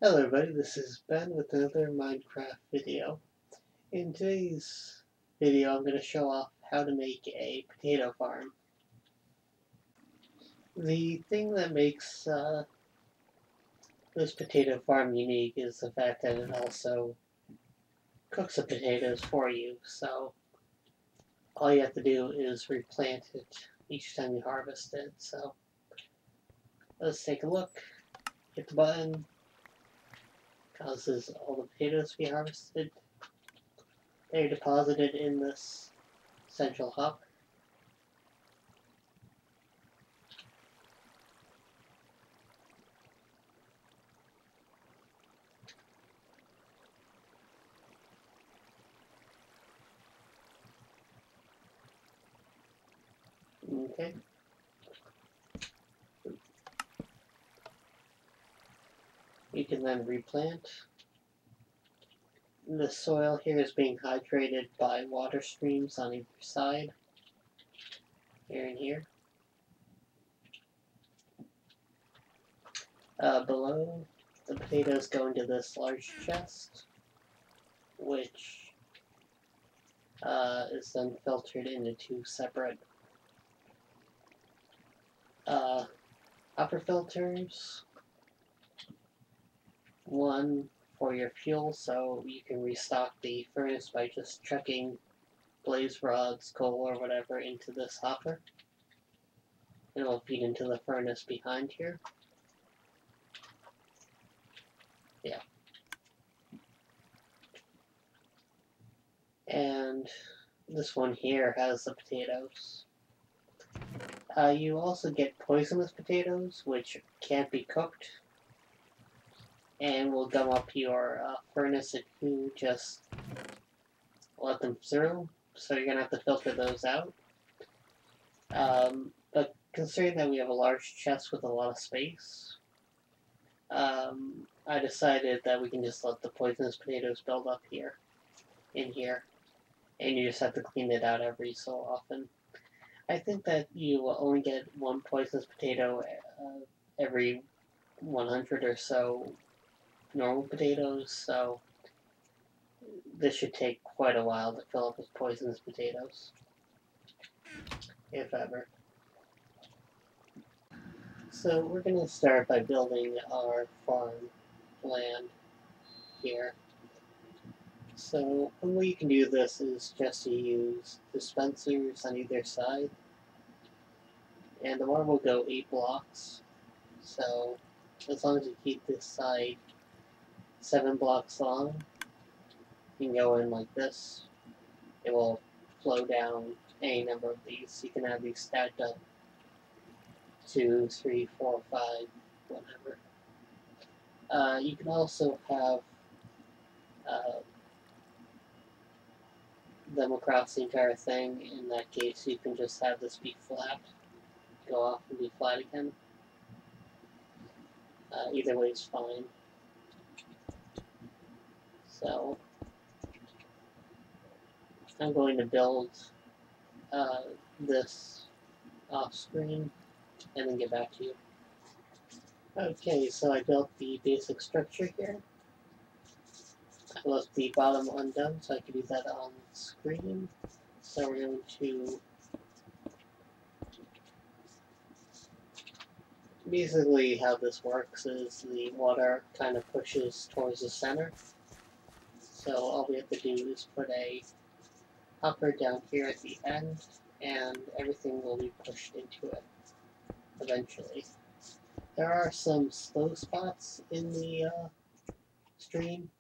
Hello everybody, this is Ben with another Minecraft video. In today's video I'm going to show off how to make a potato farm. The thing that makes this potato farm unique is the fact that it also cooks the potatoes for you, so all you have to do is replant it each time you harvest it. So let's take a look, hit the button, causes all the potatoes to be harvested. They're deposited in this central hopper. Okay. You can then replant. The soil here is being hydrated by water streams on either side, here and here. Below, the potatoes go into this large chest, which is then filtered into two separate upper filters. One for your fuel, so you can restock the furnace by just chucking blaze rods, coal, or whatever into this hopper. It'll feed into the furnace behind here. Yeah. And this one here has the potatoes. You also get poisonous potatoes, which can't be cooked, and will gum up your furnace if you just let them through, so you're going to have to filter those out. But considering that we have a large chest with a lot of space, I decided that we can just let the poisonous potatoes build up here, in here, and you just have to clean it out every so often. I think that you will only get one poisonous potato every 100 or so normal potatoes, so this should take quite a while to fill up with poisonous potatoes, if ever. So we're going to start by building our farm land here. So one way you can do this is just to use dispensers on either side, and the water will go 8 blocks. So as long as you keep this side 7 blocks long, you can go in like this. It will flow down any number of these. You can have these stacked up 2, 3, 4, 5, whatever. You can also have them across the entire thing. In that case, you can just have this be flat, go off and be flat again. Either way is fine. So I'm going to build this off screen and then get back to you. Okay, so I built the basic structure here. I left the bottom undone so I could do that on screen. So we're going to basically how this works is the water kind of pushes towards the center. So all we have to do is put a hopper down here at the end, and everything will be pushed into it eventually. There are some slow spots in the stream.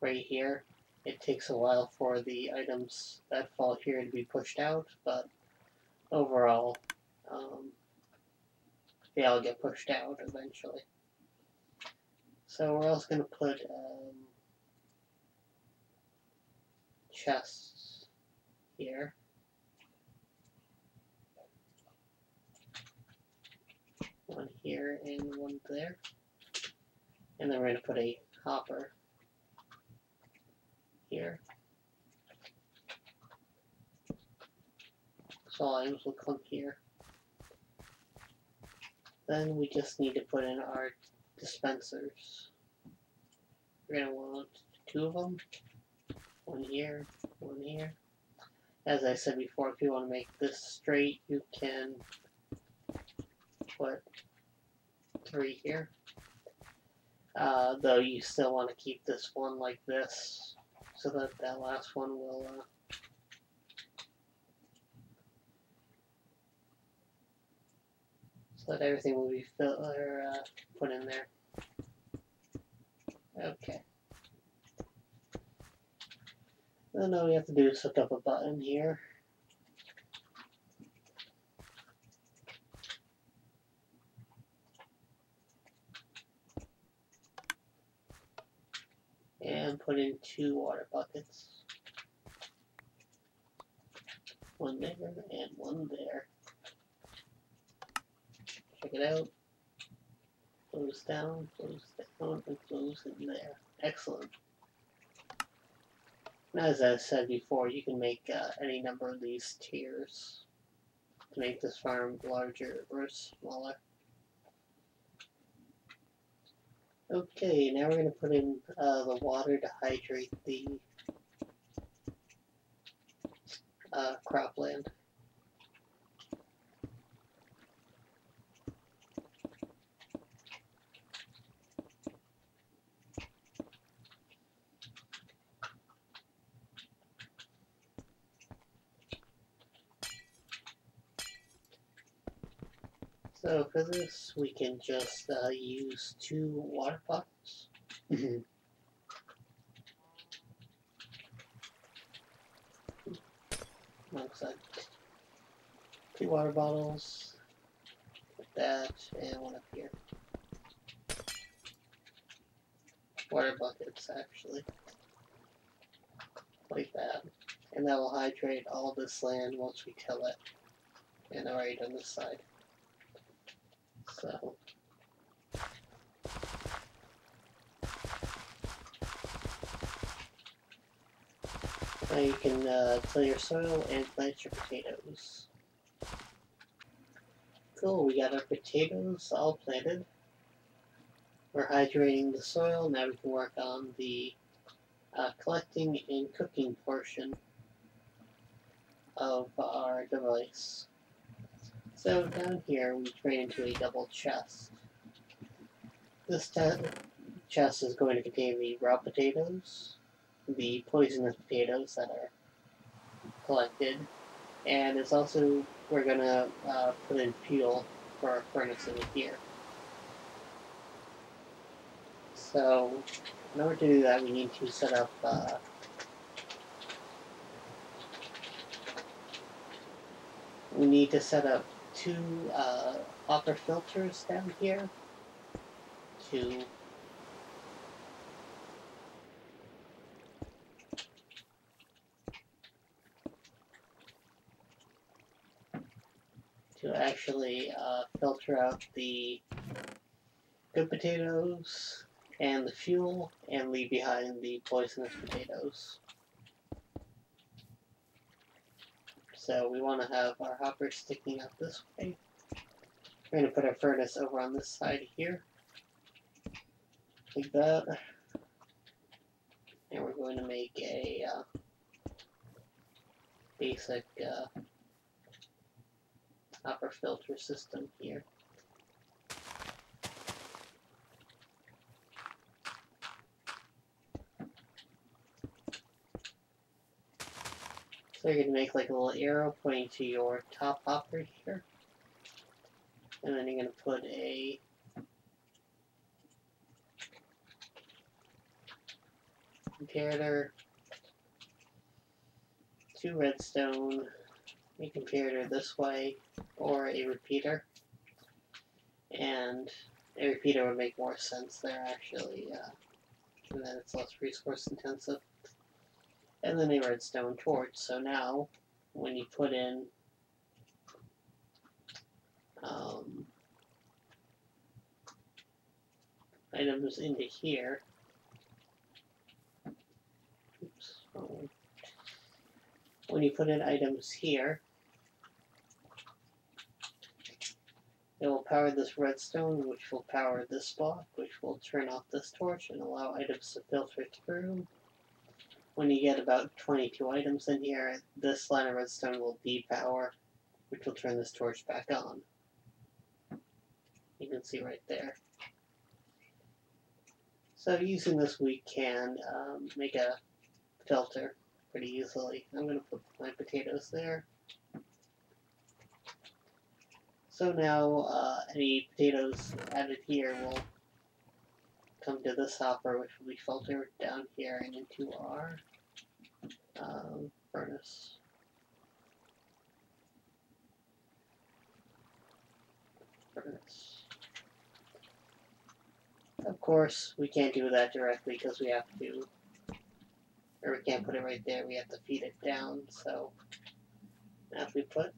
Right here, it takes a while for the items that fall here to be pushed out, but overall, they all get pushed out eventually. So we're also going to put chests here. One here and one there. And then we're going to put a hopper here. So all items will come here. Then we just need to put in our dispensers. We're going to want 2 of them. 1 here, 1 here. As I said before, if you want to make this straight, you can put 3 here. Though you still want to keep this one like this, so that that last one will so that everything will be put in there. Okay. Then all we have to do is hook up a button here. And put in 2 water buckets. 1 there and 1 there. Check it out. Flows down, and flows in there. Excellent. Now, as I said before, you can make any number of these tiers to make this farm larger or smaller. Okay, now we're going to put in the water to hydrate the cropland. So for this, we can just use 2 water pots. Looks like 2 water bottles, like that, and 1 up here. Water buckets, actually, like that. And that will hydrate all this land once we till it. And already on this side. So now you can till your soil and plant your potatoes. Cool, we got our potatoes all planted. We're hydrating the soil. Now we can work on the collecting and cooking portion of our device. So down here we turn into a double chest. This chest is going to contain the raw potatoes, the poisonous potatoes that are collected, and it's also, we're going to put in fuel for our furnace over here. So in order to do that, we need to set up two hopper filters down here to actually filter out the good potatoes and the fuel and leave behind the poisonous potatoes. So we want to have our hoppers sticking out this way. We're going to put our furnace over on this side here, like that. And we're going to make a basic hopper filter system here. So you're going to make like a little arrow pointing to your top hopper here. And then you're going to put a comparator, 2 redstone, a comparator this way, or a repeater. And a repeater would make more sense there actually, and then it's less resource intensive. And then a redstone torch. So now, when you put in items into here, when you put in items here, It will power this redstone, which will power this block, which will turn off this torch and allow items to filter through. When you get about 22 items in here, this line of redstone will depower, which will turn this torch back on. You can see right there. So using this, we can make a filter pretty easily. I'm going to put my potatoes there. So now any potatoes added here will come to this hopper, which will be filtered down here and into our furnace. Of course, we can't do that directly because we have to, or we can't put it right there, we have to feed it down, so now if we put,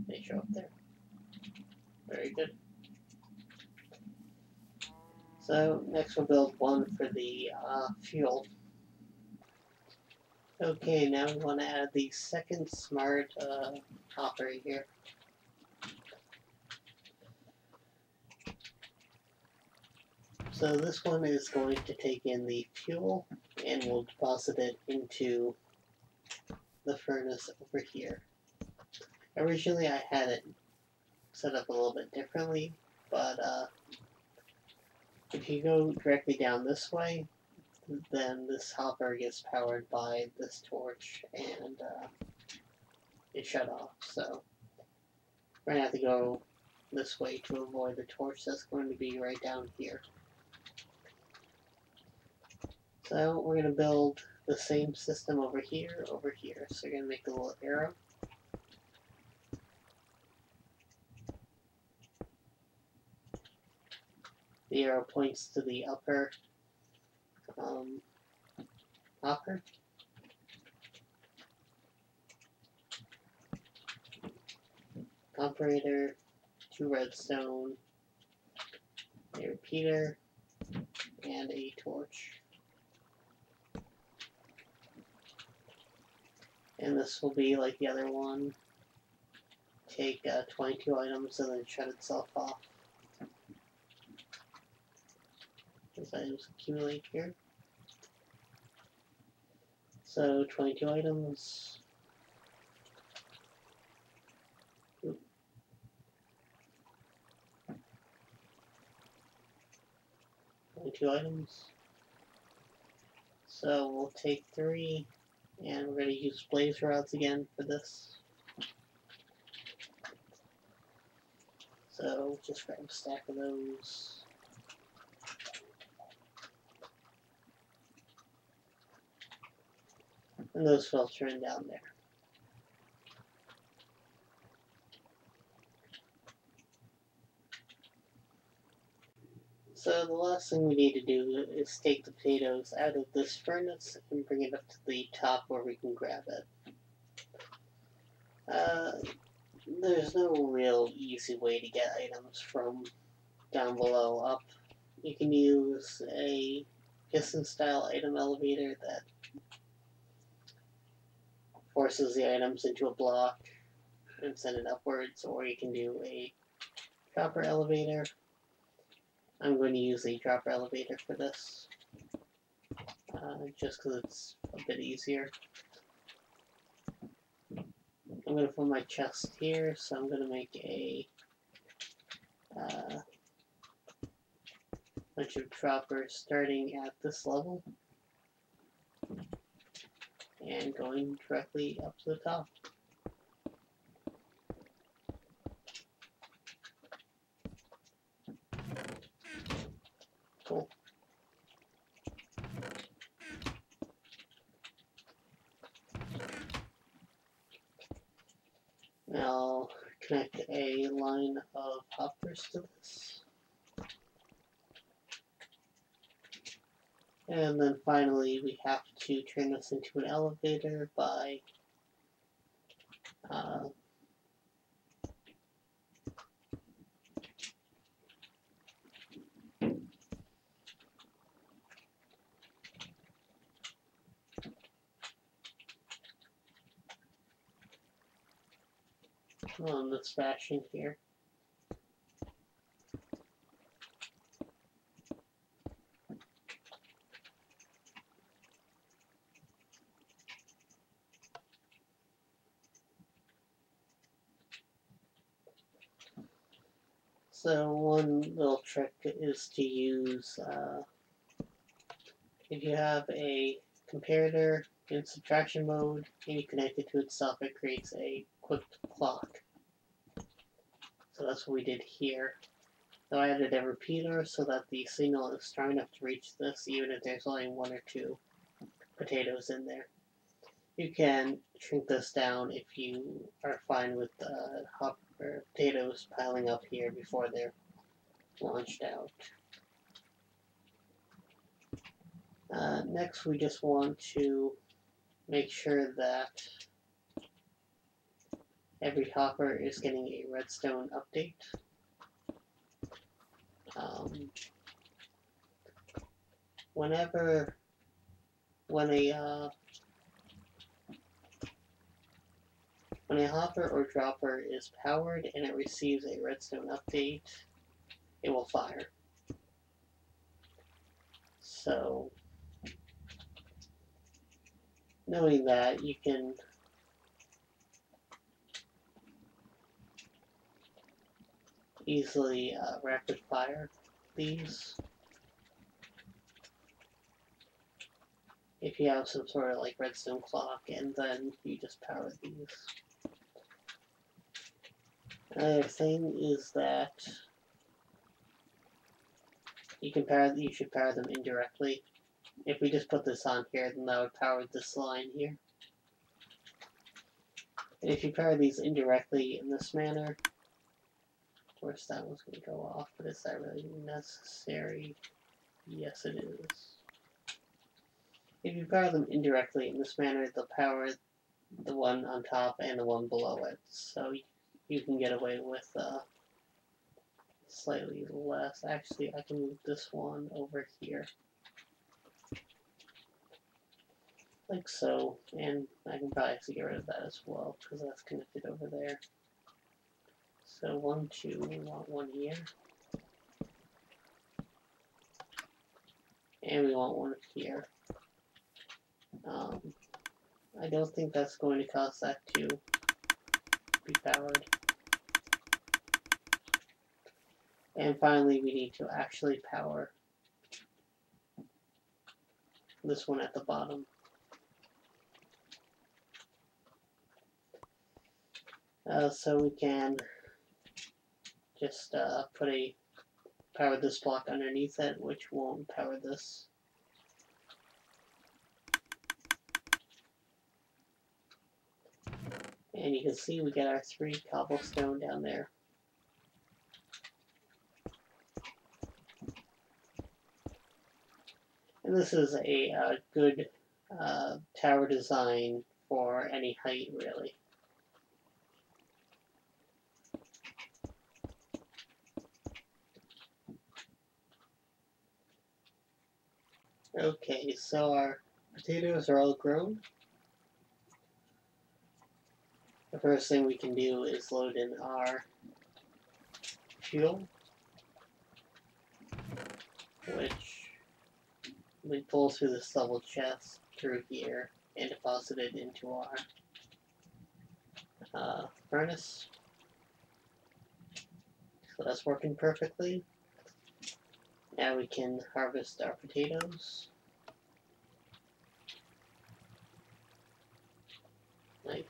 they show up there. Very good. So next we'll build one for the fuel. Okay, now we want to add the second smart hopper here. So this one is going to take in the fuel and we'll deposit it into the furnace over here. Originally I had it set up a little bit differently, but if you go directly down this way, then this hopper gets powered by this torch and it's shut off. So we're going to have to go this way to avoid the torch that's going to be right down here. So we're going to build the same system over here. So you're going to make a little arrow. The arrow points to the upper hopper. Operator, 2 redstone, a repeater, and a torch. And this will be like the other one. Take 22 items and then shut itself off. These items accumulate here. So 22 items. 22 items. So we'll take 3, and we're going to use blaze rods again for this. So just grab a stack of those. And those filter in down there. So the last thing we need to do is take the potatoes out of this furnace and bring it up to the top where we can grab it. There's no real easy way to get items from down below up. You can use a piston-style item elevator that forces the items into a block and send it upwards, or you can do a dropper elevator. I'm going to use a dropper elevator for this, just because it's a bit easier. I'm going to put my chest here, so I'm going to make a bunch of droppers starting at this level and going directly up to the top. Cool. Now I'll connect a line of hoppers to this. And then finally we have to turn this into an elevator by on this fashion here. So one little trick is to use, if you have a comparator in subtraction mode and you connect it to itself, it creates a quick clock. So that's what we did here. So I added a repeater so that the signal is strong enough to reach this even if there's only 1 or 2 potatoes in there. You can shrink this down if you are fine with potatoes piling up here before they're launched out. Next, we just want to make sure that every hopper is getting a redstone update. When a hopper or dropper is powered and it receives a redstone update, it will fire. So, knowing that, you can easily rapid fire these if you have some sort of like redstone clock, and then you just power these. Another thing is that you should power them indirectly. If we just put this on here, then that would power this line here. And if you power these indirectly in this manner, of course that one's going to go off, but is that really necessary? Yes, it is. If you power them indirectly in this manner, they'll power the one on top and the one below it. So you can get away with slightly less. Actually, I can move this one over here. Like so, and I can probably actually get rid of that as well, because that's connected over there. So 1, 2, we want one here. And we want one here. I don't think that's going to cause that to be powered. And finally, we need to actually power this one at the bottom. So we can just power this block underneath it, which won't power this. And you can see we get our 3 cobblestone down there. And this is a good tower design for any height, really. Okay, so our potatoes are all grown. The first thing we can do is load in our fuel, which we pull through this double chest through here and deposit it into our furnace. So that's working perfectly. Now we can harvest our potatoes. Nice.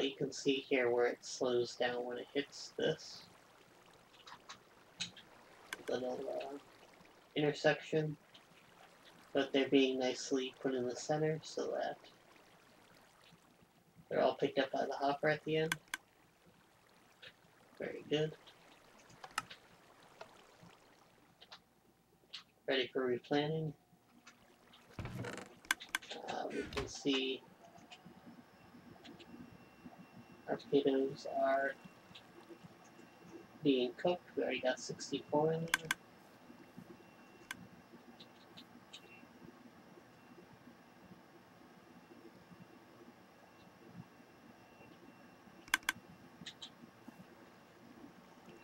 You can see here where it slows down when it hits this little intersection, but they're being nicely put in the center so that they're all picked up by the hopper at the end. Very good. Ready for replanting. We can see our potatoes are being cooked. We already got 64 in there.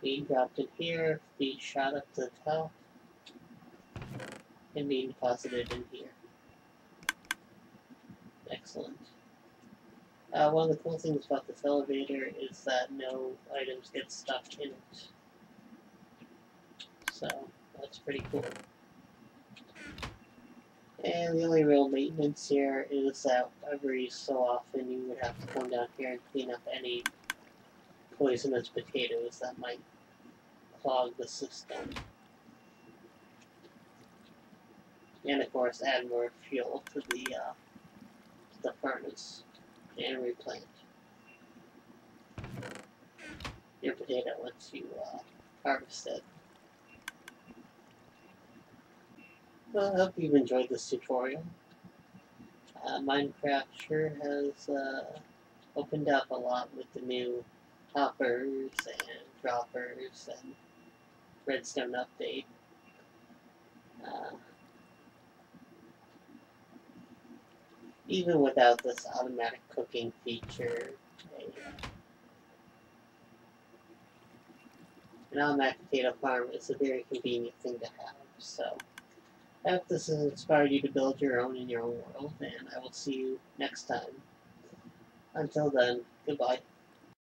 being dropped in here, being shot up to the top, and being deposited in here. Excellent. One of the cool things about this elevator is that no items get stuck in it. So, that's pretty cool. And the only real maintenance here is that every so often you would have to come down here and clean up any poisonous potatoes that might clog the system. And of course add more fuel to the furnace and replant your potato once you harvest it. Well, I hope you've enjoyed this tutorial. Minecraft sure has opened up a lot with the new hoppers and droppers and redstone update. Even without this automatic cooking feature, an automatic potato farm is a very convenient thing to have. So, I hope this has inspired you to build your own in your own world, and I will see you next time. Until then, goodbye.